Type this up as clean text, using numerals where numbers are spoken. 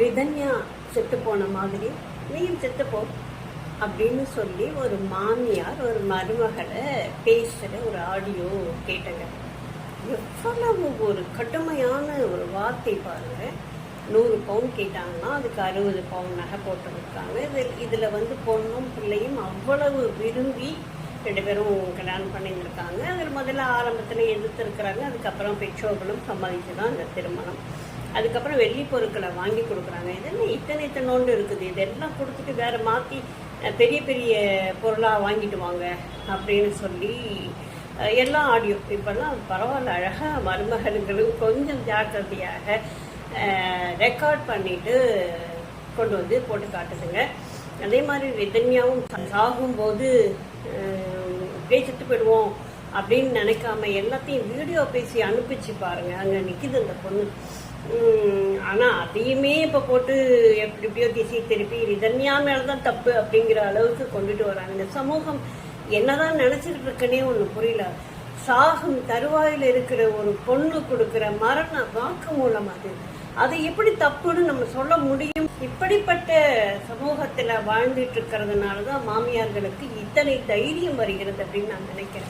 ரிதன்யா செத்து போன மாதிரி நீயும் செத்துப்போ அப்படின்னு சொல்லி ஒரு மாமியார் ஒரு மருமகளை பேசுகிற ஒரு ஆடியோ கேட்டங்க. எவ்வளவு ஒரு கடுமையான ஒரு வார்த்தை பாருங்க. 100 பவுன் கேட்டாங்கன்னா அதுக்கு 60 பவுன் நகை போட்டுருக்காங்க. இதில் வந்து பொண்ணும் பிள்ளையும் அவ்வளவு விரும்பி 2 பேரும் கல்யாணம் பண்ணியிருக்காங்க. அதில் முதல்ல ஆரம்பத்தில் எதிர்த்துருக்குறாங்க. அதுக்கப்புறம் பெற்றோர்களும் சம்மதிச்சு தான் இந்த திருமணம். அதுக்கப்புறம் வெள்ளி பொருட்களை வாங்கி கொடுக்குறாங்க. இதெல்லாம் இத்தனை இருக்குது, இதெல்லாம் கொடுத்துட்டு வேறு மாற்றி பெரிய பெரிய பொருளாக வாங்கிட்டு வாங்க அப்படின்னு சொல்லி எல்லாம் ஆடியோ. இப்போல்லாம் பரவாயில்ல, அழகாக மருமகளுங்களும் கொஞ்சம் ஜாக்கிரதையாக ரெக்கார்ட் பண்ணிட்டு கொண்டு வந்து போட்டு காட்டுதுங்க. அதே மாதிரி ரிதன்யாவும் சாகும்போது பேசிட்டு போயிடுவோம் அப்படின்னு நினைக்காம எல்லாத்தையும் வீடியோ பேசி அனுப்பிச்சு பாருங்க. அங்கே நிற்கிது அந்த பொண்ணு. ஆனால் அதையுமே இப்போ போட்டு எப்படியோ திசை திருப்பி ரிதன்யா மேலதான் தப்பு அப்படிங்கிற அளவுக்கு கொண்டுட்டு வராங்க. இந்த சமூகம் என்னதான் நினைச்சிட்டு இருக்குன்னே ஒன்று புரியல. சாகும் தருவாயில் இருக்கிற ஒரு பொண்ணு கொடுக்கிற மரண வாக்கு மூலம் அது எப்படி தப்புன்னு நம்ம சொல்ல முடியும்? இப்படிப்பட்ட சமூகத்துல வாழ்ந்துட்டு இருக்கிறதுனாலதான் மாமியார்களுக்கு இத்தனை தைரியம் வருகிறது அப்படின்னு நான் நினைக்கிறேன்.